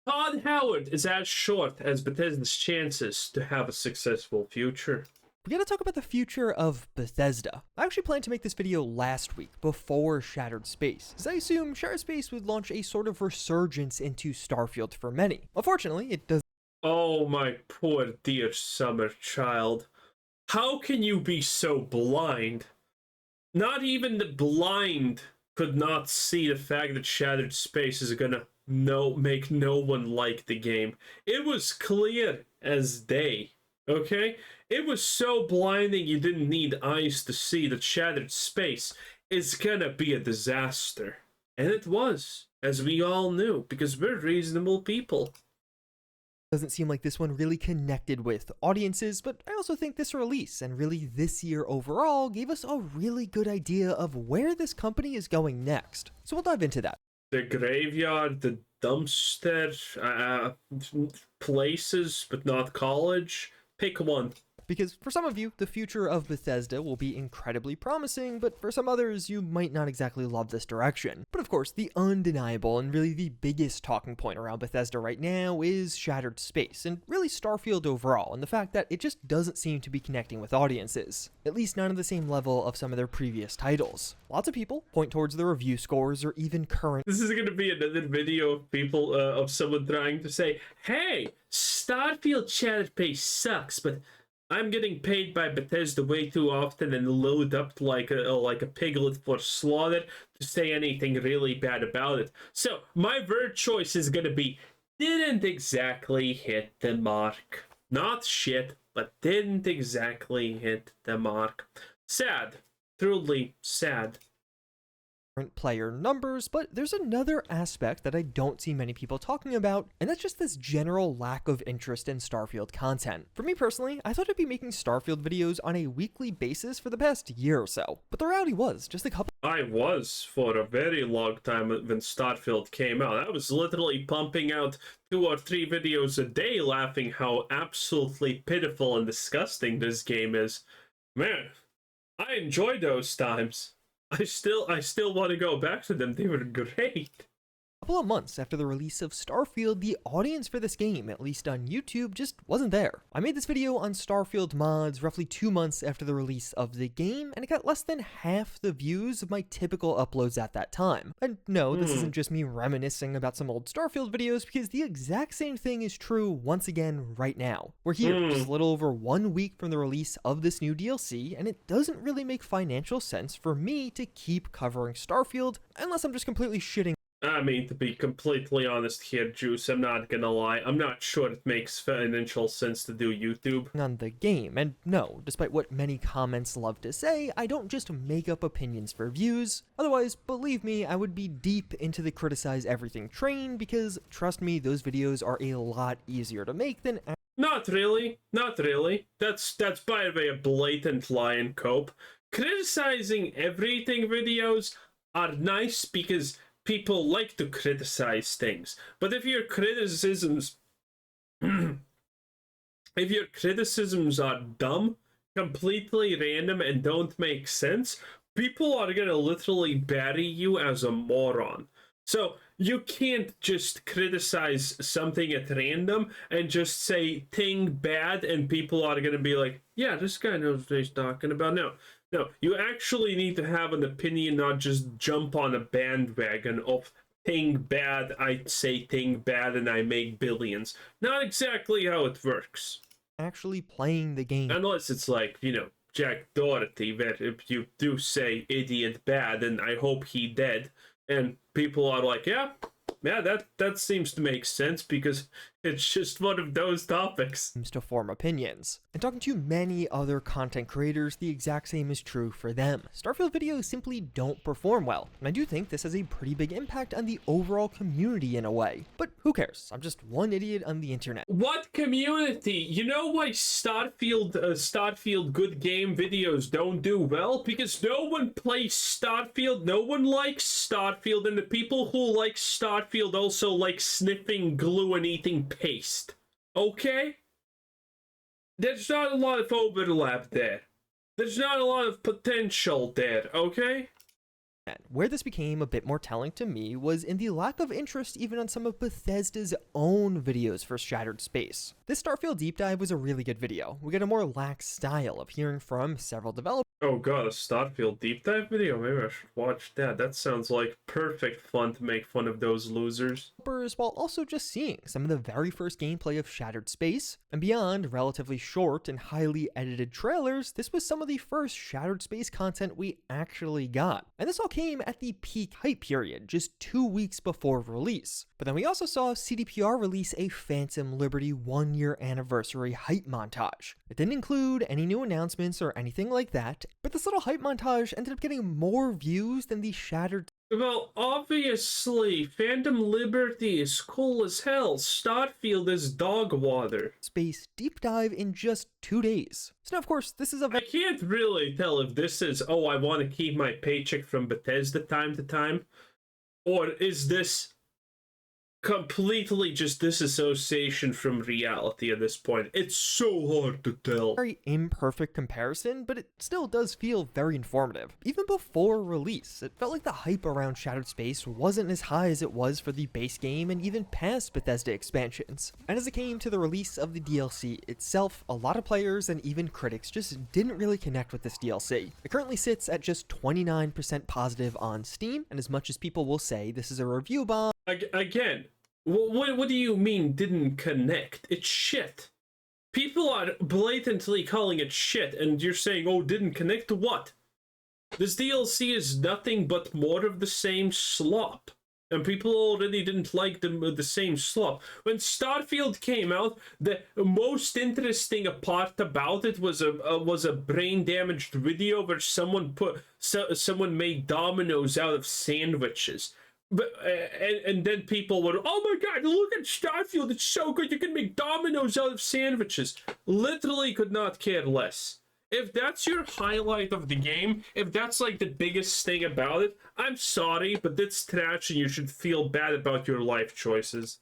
Todd Howard is as short as Bethesda's chances to have a successful future. We gotta talk about the future of Bethesda. I actually planned to make this video last week, before Shattered Space, as I assume Shattered Space would launch a sort of resurgence into Starfield for many. Unfortunately, it does. Oh, my poor dear summer child. How can you be so blind? Not even the blind could not see the fact that Shattered Space is gonna make no one like the game. It was clear as day, okay? It was so blinding you didn't need eyes to see that Shattered Space is gonna be a disaster. And it was, as we all knew, because we're reasonable people. Doesn't seem like this one really connected with audiences, but I also think this release, and really this year overall, gave us a really good idea of where this company is going next. So we'll dive into that. The graveyard, the dumpster, places, but not college. Pick one. Because for some of you, the future of Bethesda will be incredibly promising, but for some others, you might not exactly love this direction. But of course, the undeniable and really the biggest talking point around Bethesda right now is Shattered Space, and really Starfield overall, and the fact that it just doesn't seem to be connecting with audiences. At least not on the same level of some of their previous titles. Lots of people point towards the review scores or even current. This is gonna be another video of people, of someone trying to say, hey, Starfield Shattered Space sucks, but I'm getting paid by Bethesda way too often and load up like a piglet for slaughter to say anything really bad about it. So my word choice is gonna be didn't exactly hit the mark. Not shit, but didn't exactly hit the mark. Sad. Truly sad. Player numbers, but there's another aspect that I don't see many people talking about, and that's just this general lack of interest in Starfield content. For me personally, I thought I'd be making Starfield videos on a weekly basis for the past year or so, but the reality was just a couple. I was for a very long time when Starfield came out. I was literally pumping out 2 or 3 videos a day laughing how absolutely pitiful and disgusting this game is. Man, I enjoy those times. I still want to go back to them. They were great. A couple of months after the release of Starfield, the audience for this game, at least on YouTube, just wasn't there. I made this video on Starfield mods roughly 2 months after the release of the game, and it got less than half the views of my typical uploads at that time. And no, this isn't just me reminiscing about some old Starfield videos, because the exact same thing is true once again right now. We're here, just a little over 1 week from the release of this new DLC, and it doesn't really make financial sense for me to keep covering Starfield, unless I'm just completely shitting. I mean, to be completely honest here, Juice, I'm not gonna lie. I'm not sure it makes financial sense to do YouTube on the game. And no, despite what many comments love to say, I don't just make up opinions for views. Otherwise, believe me, I would be deep into the criticize everything train, because trust me, those videos are a lot easier to make than. Not really. Not really. That's by the way a blatant lie and cope. Criticizing everything videos are nice because people like to criticize things, but if your criticisms are dumb, completely random, and don't make sense, people are gonna literally bury you as a moron. So you can't just criticize something at random and just say thing bad and people are gonna be like, yeah, this guy knows what he's talking about. No, you actually need to have an opinion, not just jump on a bandwagon of thing bad, I say thing bad, and I make billions. Not exactly how it works. Actually playing the game. Unless it's like, you know, Jack Doherty, where if you do say idiot bad, and I hope he dead, and people are like, yeah, that seems to make sense because it's just one of those topics. To form opinions. And talking to many other content creators, the exact same is true for them. Starfield videos simply don't perform well, and I do think this has a pretty big impact on the overall community in a way. But who cares? I'm just one idiot on the internet. What community? You know why Starfield good game videos don't do well? Because no one plays Starfield, no one likes Starfield, and the people who like Starfield also like sniffing glue and eating paste. Okay? There's not a lot of overlap there. There's not a lot of potential there, okay? Where this became a bit more telling to me was in the lack of interest even on some of Bethesda's own videos for Shattered Space. This Starfield deep dive was a really good video. We get a more lax style of hearing from several developers. Oh god, a Starfield deep dive video? Maybe I should watch that. That sounds like perfect fun to make fun of those losers. While also just seeing some of the very first gameplay of Shattered Space, and beyond relatively short and highly edited trailers, this was some of the first Shattered Space content we actually got. And this all came at the peak hype period, just 2 weeks before release. But then we also saw CDPR release a Phantom Liberty 1-year anniversary hype montage. It didn't include any new announcements or anything like that, but this little hype montage ended up getting more views than the Shattered. Well, obviously, Phantom Liberty is cool as hell. Starfield is dog water. Space deep dive in just 2 days. So now, of course, this is a I can't really tell if this is, oh, I want to keep my paycheck from Bethesda time to time, or is this completely just disassociation from reality at this point. It's so hard to tell. Very imperfect comparison, but it still does feel very informative. Even before release, it felt like the hype around Shattered Space wasn't as high as it was for the base game and even past Bethesda expansions. And as it came to the release of the DLC itself, a lot of players and even critics just didn't really connect with this DLC. It currently sits at just 29% positive on Steam, and as much as people will say this is a review bomb, again, what do you mean didn't connect? It's shit. People are blatantly calling it shit, and you're saying, oh, didn't connect to what? This DLC is nothing but more of the same slop. And people already didn't like the same slop. When Starfield came out, the most interesting part about it was a brain-damaged video where someone made dominoes out of sandwiches. But and then people were, oh my god, look at Starfield, it's so good, you can make dominoes out of sandwiches. Literally could not care less. If that's your highlight of the game, if that's like the biggest thing about it, I'm sorry, but that's trash and you should feel bad about your life choices.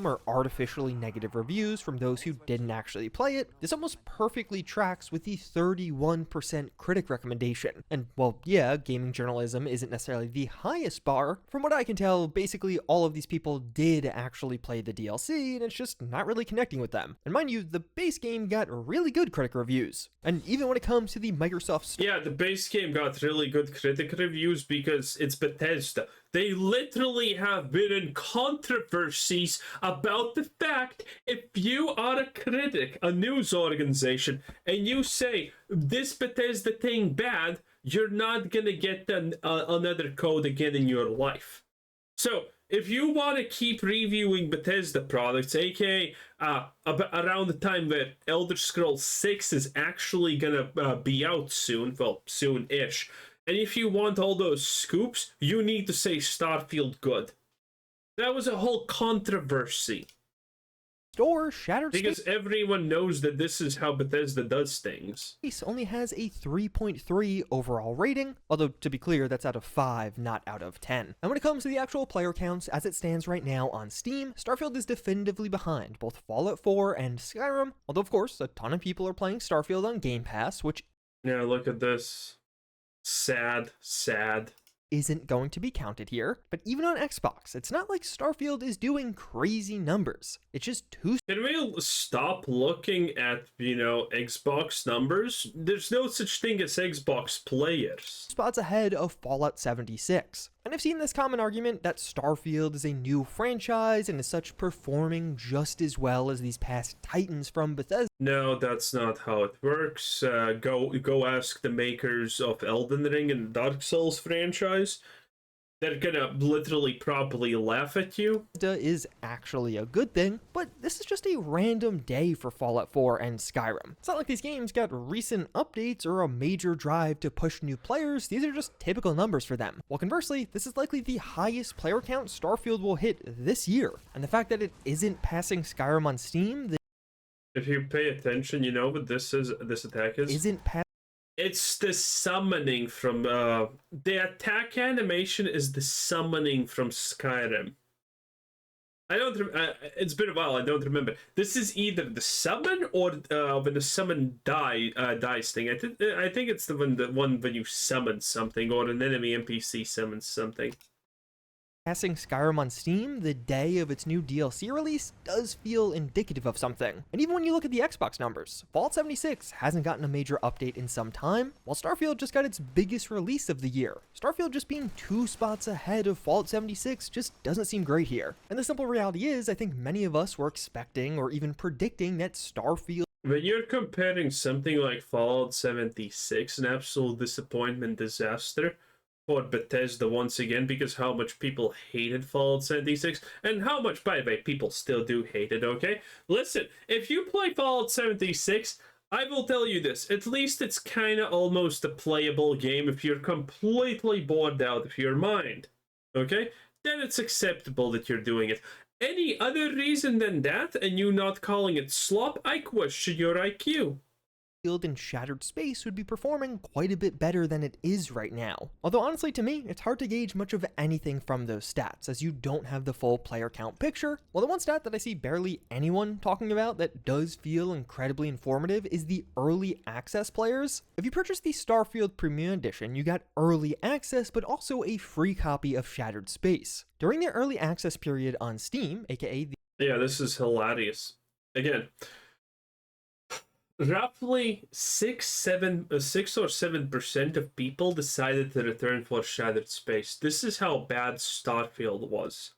or artificially negative reviews from those who didn't actually play it, this almost perfectly tracks with the 31% critic recommendation. And well, yeah, gaming journalism isn't necessarily the highest bar. From what I can tell, basically all of these people did actually play the DLC, and it's just not really connecting with them. And mind you, the base game got really good critic reviews. And even when it comes to the Microsoft Yeah, the base game got really good critic reviews because it's Bethesda. They literally have been in controversies about the fact if you are a critic, a news organization, and you say this Bethesda thing bad, you're not gonna get another code again in your life. So if you want to keep reviewing Bethesda products, aka around the time that Elder Scrolls 6 is actually gonna be out soon, well, soon-ish, and if you want all those scoops, you need to say Starfield good. That was a whole controversy. store, Shattered Because everyone knows that this is how Bethesda does things. Space only has a 3.3 overall rating, although to be clear, that's out of 5, not out of 10. And when it comes to the actual player counts, as it stands right now on Steam, Starfield is definitively behind both Fallout 4 and Skyrim, although of course, a ton of people are playing Starfield on Game Pass, which Yeah, look at this. Sad, sad. Isn't going to be counted here, but even on Xbox, it's not like Starfield is doing crazy numbers. It's just two Can we stop looking at, Xbox numbers? There's no such thing as Xbox players. spots ahead of Fallout 76. And I've seen this common argument that Starfield is a new franchise and is such performing just as well as these past titans from Bethesda. No, that's not how it works. Go ask the makers of Elden Ring and Dark Souls franchise. They're gonna literally probably laugh at you. Is actually a good thing, but this is just a random day for Fallout 4 and Skyrim. It's not like these games got recent updates or a major drive to push new players, these are just typical numbers for them. While conversely, this is likely the highest player count Starfield will hit this year, and the fact that it isn't passing Skyrim on Steam, If you pay attention, you know what this attack is? isn't passing. It's the summoning from, the attack animation is the summoning from Skyrim. I don't. It's been a while. I don't remember. This is either the summon or when the summon dies thing. I think it's the one when you summon something or an enemy NPC summons something. Passing Skyrim on Steam the day of its new DLC release does feel indicative of something. And even when you look at the Xbox numbers, Fallout 76 hasn't gotten a major update in some time, while Starfield just got its biggest release of the year. Starfield just being 2 spots ahead of Fallout 76 just doesn't seem great here. And the simple reality is, I think many of us were expecting or even predicting that Starfield When you're comparing something like Fallout 76, an absolute disappointment, disaster, for Bethesda once again, because how much people hated Fallout 76, and how much, by the way, people still do hate it, okay? Listen, if you play Fallout 76, I will tell you this, at least it's kinda almost a playable game if you're completely bored out of your mind, okay? Then it's acceptable that you're doing it. Any other reason than that, and you not calling it slop, I question your IQ. in Shattered Space would be performing quite a bit better than it is right now. Although honestly to me, it's hard to gauge much of anything from those stats, as you don't have the full player count picture. Well, the one stat that I see barely anyone talking about that does feel incredibly informative is the early access players. If you purchase the Starfield Premium Edition, you got early access, but also a free copy of Shattered Space. During the early access period on Steam, aka the Yeah, this is hilarious. Again, roughly 6 or 7% of people decided to return for Shattered Space. This is how bad Starfield was.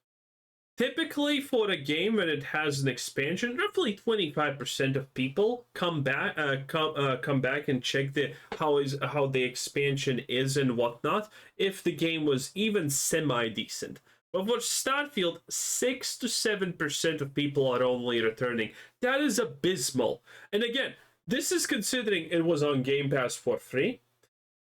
Typically, for a game when it has an expansion, roughly 25% of people come back and check how the expansion is and whatnot, if the game was even semi-decent. But for Starfield, 6 to 7% of people are only returning. That is abysmal. And again, this is considering it was on Game Pass for free,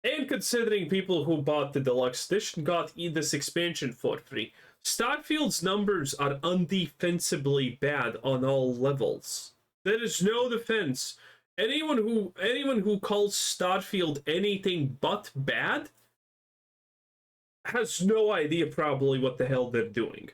and considering people who bought the deluxe edition got this expansion for free. Starfield's numbers are undefensibly bad on all levels. There is no defense. Anyone who calls Starfield anything but bad has no idea probably what the hell they're doing.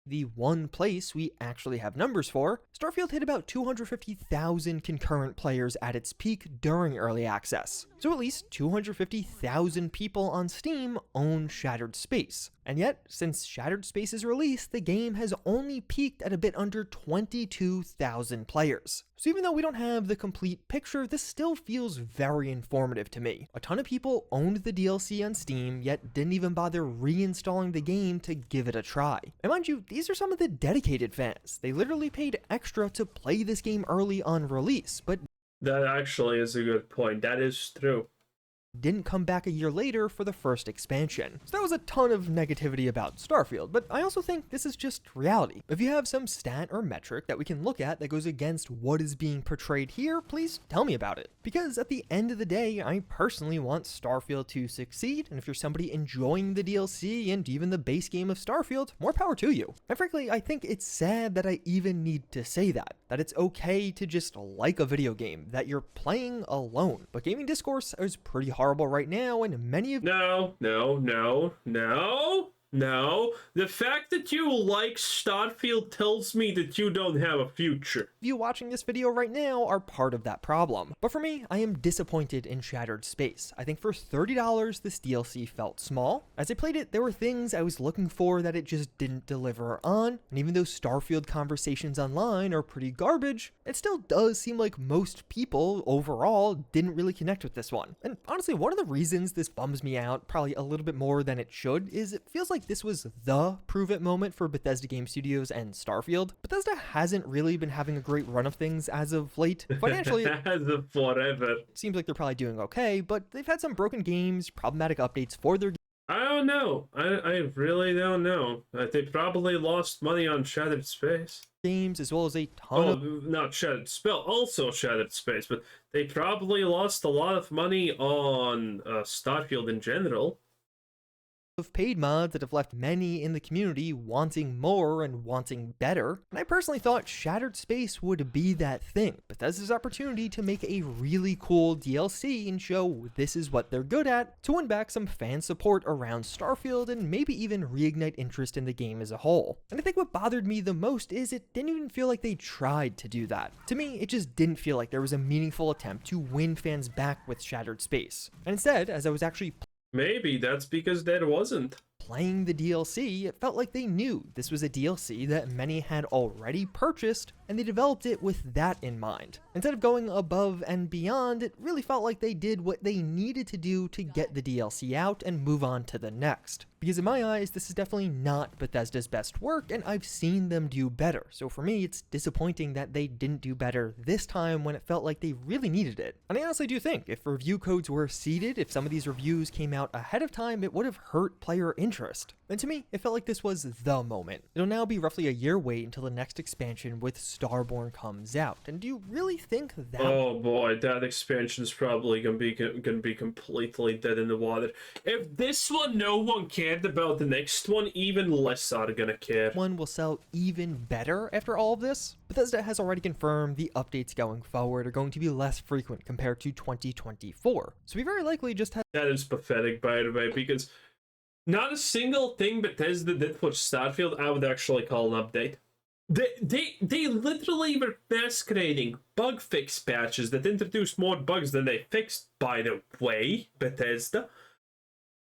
The one place we actually have numbers for, Starfield hit about 250,000 concurrent players at its peak during early access. So at least 250,000 people on Steam own Shattered Space. And yet, since Shattered Space's release, the game has only peaked at a bit under 22,000 players. So even though we don't have the complete picture, this still feels very informative to me. A ton of people owned the DLC on Steam, yet didn't even bother reinstalling the game to give it a try. And mind you, these are some of the dedicated fans. They literally paid extra to play this game early on release, but that actually is a good point. That is true. Didn't come back a year later for the first expansion. So that was a ton of negativity about Starfield, but I also think this is just reality. If you have some stat or metric that we can look at that goes against what is being portrayed here, please tell me about it. Because at the end of the day, I personally want Starfield to succeed, and if you're somebody enjoying the DLC and even the base game of Starfield, more power to you. And frankly, I think it's sad that I even need to say that it's okay to just like a video game that you're playing alone. But gaming discourse is pretty horrible right now, and many of No. The fact that you like Starfield tells me that you don't have a future. you watching this video right now are part of that problem. But for me, I am disappointed in Shattered Space. I think for $30, this DLC felt small. As I played it, there were things I was looking for that it just didn't deliver on, and even though Starfield conversations online are pretty garbage, it still does seem like most people overall didn't really connect with this one. And honestly, one of the reasons this bums me out probably a little bit more than it should is it feels like this was the prove-it moment for Bethesda Game Studios and Starfield. Bethesda hasn't really been having a great run of things as of late. Financially, as of forever. it seems like they're probably doing okay, but they've had some broken games, problematic updates for their I don't know. I really don't know. They probably lost money on Shattered Space. games, as well as a ton of Not Shattered Spell, also Shattered Space, but they probably lost a lot of money on Starfield in general. of paid mods that have left many in the community wanting more and wanting better, and I personally thought Shattered Space would be that thing. Bethesda's opportunity to make a really cool DLC and show this is what they're good at, to win back some fan support around Starfield and maybe even reignite interest in the game as a whole. And I think what bothered me the most is it didn't even feel like they tried to do that. To me, it just didn't feel like there was a meaningful attempt to win fans back with Shattered Space. And instead, as I was actually Maybe that's because there wasn't. playing the DLC, it felt like they knew this was a DLC that many had already purchased, and they developed it with that in mind. Instead of going above and beyond, it really felt like they did what they needed to do to get the DLC out and move on to the next. Because in my eyes, this is definitely not Bethesda's best work, and I've seen them do better. So for me, it's disappointing that they didn't do better this time when it felt like they really needed it. And I honestly do think if review codes were seeded, if some of these reviews came out ahead of time, it would have hurt player interest. And to me, it felt like this was the moment. It'll now be roughly a year wait until the next expansion with Starborn comes out. And do you really think that? Oh boy, that expansion is probably gonna be completely dead in the water. If this one no one cared about, the next one even less are gonna care. One will sell even better after all of this? Bethesda has already confirmed the updates going forward are going to be less frequent compared to 2024. So we very likely just have That is pathetic, by the way, because not a single thing Bethesda did for Starfield I would actually call an update. They literally were masquerading bug fix patches that introduced more bugs than they fixed, by the way, Bethesda,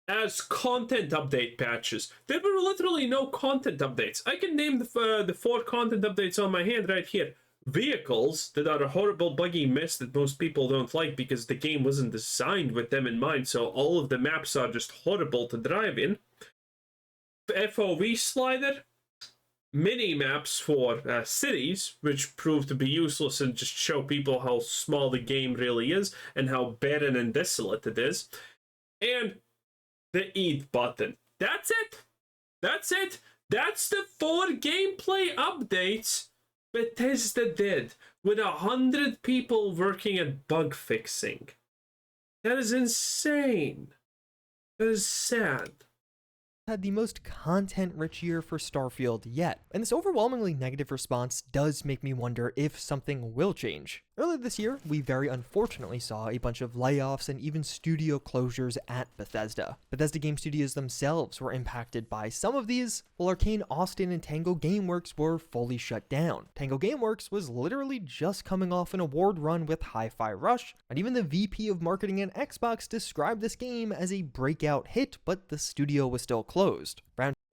as content update patches. There were literally no content updates. I can name the 4 content updates on my hand right here. Vehicles that are a horrible buggy mess that most people don't like because the game wasn't designed with them in mind, so all of the maps are just horrible to drive in. FOV slider, mini maps for cities, which prove to be useless and just show people how small the game really is and how barren and desolate it is. And the eat button. That's it. That's it. That's the 4 gameplay updates Bethesda did with 100 people working at bug fixing. That is insane. That is sad. had the most content-rich year for Starfield yet, and this overwhelmingly negative response does make me wonder if something will change. Earlier this year, we very unfortunately saw a bunch of layoffs and even studio closures at Bethesda. Bethesda game studios themselves were impacted by some of these, while Arcane Austin and Tango Gameworks were fully shut down. Tango Gameworks was literally just coming off an award run with Hi-Fi Rush, and even the VP of marketing at Xbox described this game as a breakout hit, but the studio was still closed.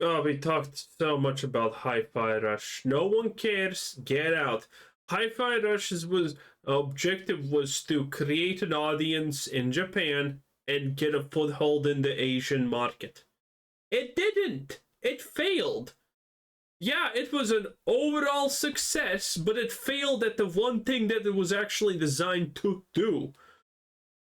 Oh, we talked so much about Hi-Fi Rush. No one cares. Get out. Hi-Fi Rush's objective was to create an audience in Japan and get a foothold in the Asian market. It didn't. It failed. Yeah, it was an overall success, but it failed at the one thing that it was actually designed to do.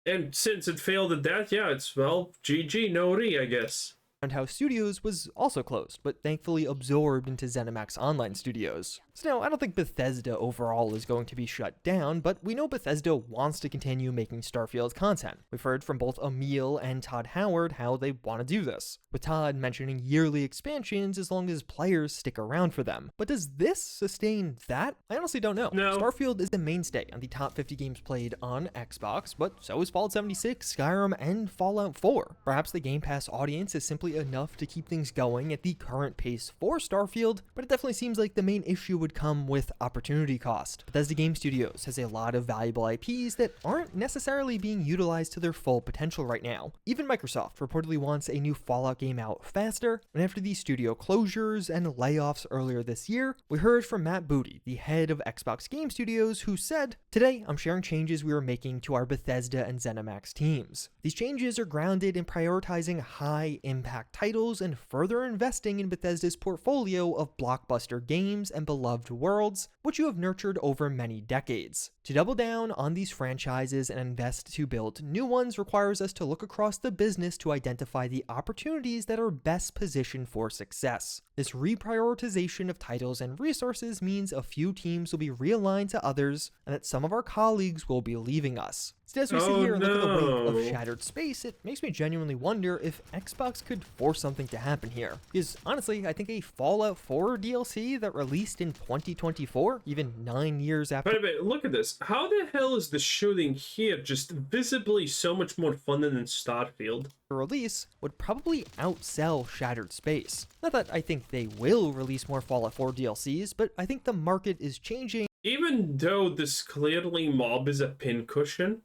And since it failed at that, yeah, it's, well, GG, no re, I guess. House Studios was also closed, but thankfully absorbed into ZeniMax Online Studios. So now, I don't think Bethesda overall is going to be shut down, but we know Bethesda wants to continue making Starfield content. We've heard from both Emil and Todd Howard how they want to do this, with Todd mentioning yearly expansions as long as players stick around for them. But does this sustain that? I honestly don't know. No. Starfield is the mainstay on the top 50 games played on Xbox, but so is Fallout 76, Skyrim, and Fallout 4. Perhaps the Game Pass audience is simply enough to keep things going at the current pace for Starfield, but it definitely seems like the main issue would come with opportunity cost. Bethesda Game Studios has a lot of valuable IPs that aren't necessarily being utilized to their full potential right now. Even Microsoft reportedly wants a new Fallout game out faster, and after these studio closures and layoffs earlier this year, we heard from Matt Booty, the head of Xbox Game Studios, who said, "Today, I'm sharing changes we are making to our Bethesda and ZeniMax teams. These changes are grounded in prioritizing high-impact titles and further investing in Bethesda's portfolio of blockbuster games and beloved worlds, which you have nurtured over many decades. To double down on these franchises and invest to build new ones requires us to look across the business to identify the opportunities that are best positioned for success. This reprioritization of titles and resources means a few teams will be realigned to others, and that some of our colleagues will be leaving us. So as we sit Oh, here and look at the wake of no. Shattered Space, it makes me genuinely wonder if Xbox could force something to happen here. Because honestly, I think a Fallout 4 DLC that released in 2024, even 9 years after Wait a minute, look at this. How the hell is the shooting here just visibly so much more fun than in Starfield? release, would probably outsell Shattered Space. Not that I think they will release more Fallout 4 DLCs, but I think the market is changing. Even though this clearly mob is a pincushion,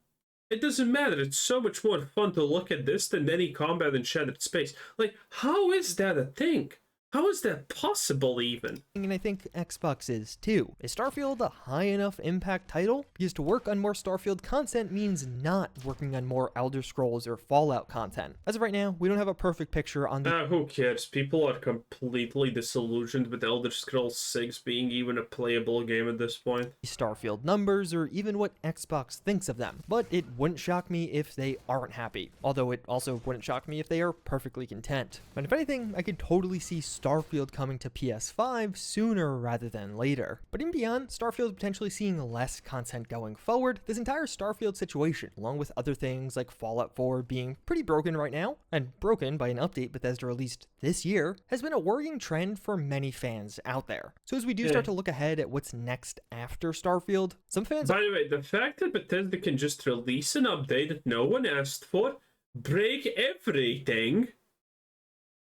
it doesn't matter. It's so much more fun to look at this than any combat in Shattered Space. Like, how is that a thing? How is that possible, even? And I think Xbox is too. Is Starfield a high enough impact title? Because to work on more Starfield content means not working on more Elder Scrolls or Fallout content. As of right now, we don't have a perfect picture on the Who cares? People are completely disillusioned with Elder Scrolls 6 being even a playable game at this point. Starfield numbers or even what Xbox thinks of them, but it wouldn't shock me if they aren't happy, although it also wouldn't shock me if they are perfectly content. And if anything, I could totally see Starfield coming to PS5 sooner rather than later. But even beyond Starfield potentially seeing less content going forward, this entire Starfield situation, along with other things like Fallout 4 being pretty broken right now, and broken by an update Bethesda released this year, has been a worrying trend for many fans out there. So as we do start to look ahead at what's next after Starfield, some fans... By the way, the fact that Bethesda can just release an update that no one asked for, break everything,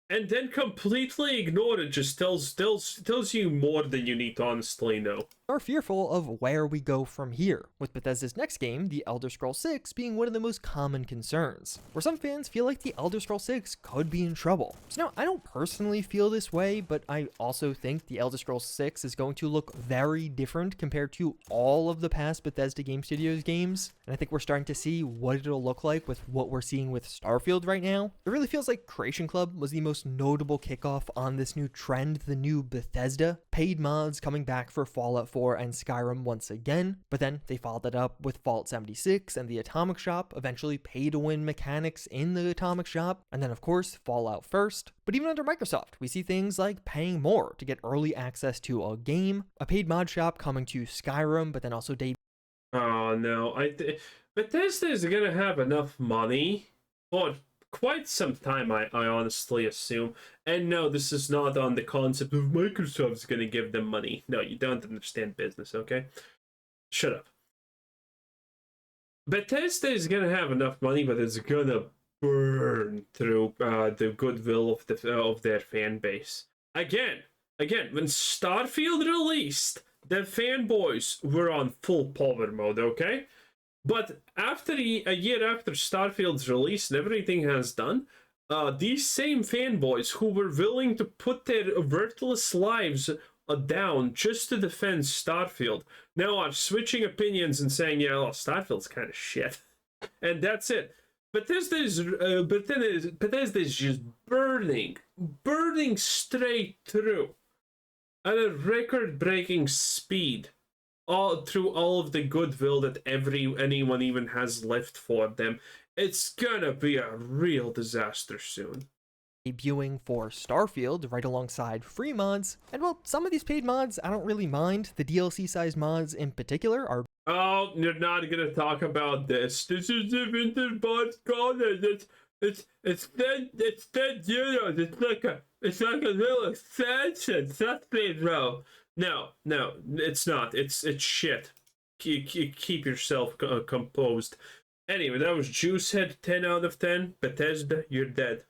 and then completely ignore it just tells you more than you need to honestly know. Are fearful of where we go from here, with Bethesda's next game, The Elder Scrolls 6, being one of the most common concerns, where some fans feel like The Elder Scrolls 6 could be in trouble. So now, I don't personally feel this way, but I also think The Elder Scrolls 6 is going to look very different compared to all of the past Bethesda Game Studios games, and I think we're starting to see what it'll look like with what we're seeing with Starfield right now. It really feels like Creation Club was the most notable kickoff on this new trend, the new Bethesda. Paid mods coming back for Fallout 4 and Skyrim once again, but then they followed that up with Fallout 76 and the Atomic Shop, eventually pay-to-win mechanics in the Atomic Shop, and then of course Fallout First. But even under Microsoft, we see things like paying more to get early access to a game, a paid mod shop coming to Skyrim, but then also Oh no, Bethesda is gonna have enough money for quite some time, I honestly assume. And no, this is not on the concept of Microsoft's gonna give them money. No, you don't understand business, okay? Shut up. Bethesda is gonna have enough money, but it's gonna burn through the goodwill of their fan base. Again, when Starfield released, the fanboys were on full power mode, okay? But after a year after Starfield's release and everything has done, these same fanboys who were willing to put their worthless lives down just to defend Starfield now are switching opinions and saying, yeah, well, Starfield's kind of shit. And that's it. Bethesda is just burning straight through at a record-breaking speed. All through all of the goodwill that anyone even has left for them. It's gonna be a real disaster soon. debuting for Starfield right alongside free mods. And well, some of these paid mods I don't really mind. The DLC sized mods in particular are... Oh, you're not gonna talk about this. This is the vintage mod content. It's 10 euros. It's like a little extension. Trust me, bro. No, it's not. It's shit. Keep yourself composed. Anyway, that was Juicehead 10 out of 10. Bethesda, you're dead.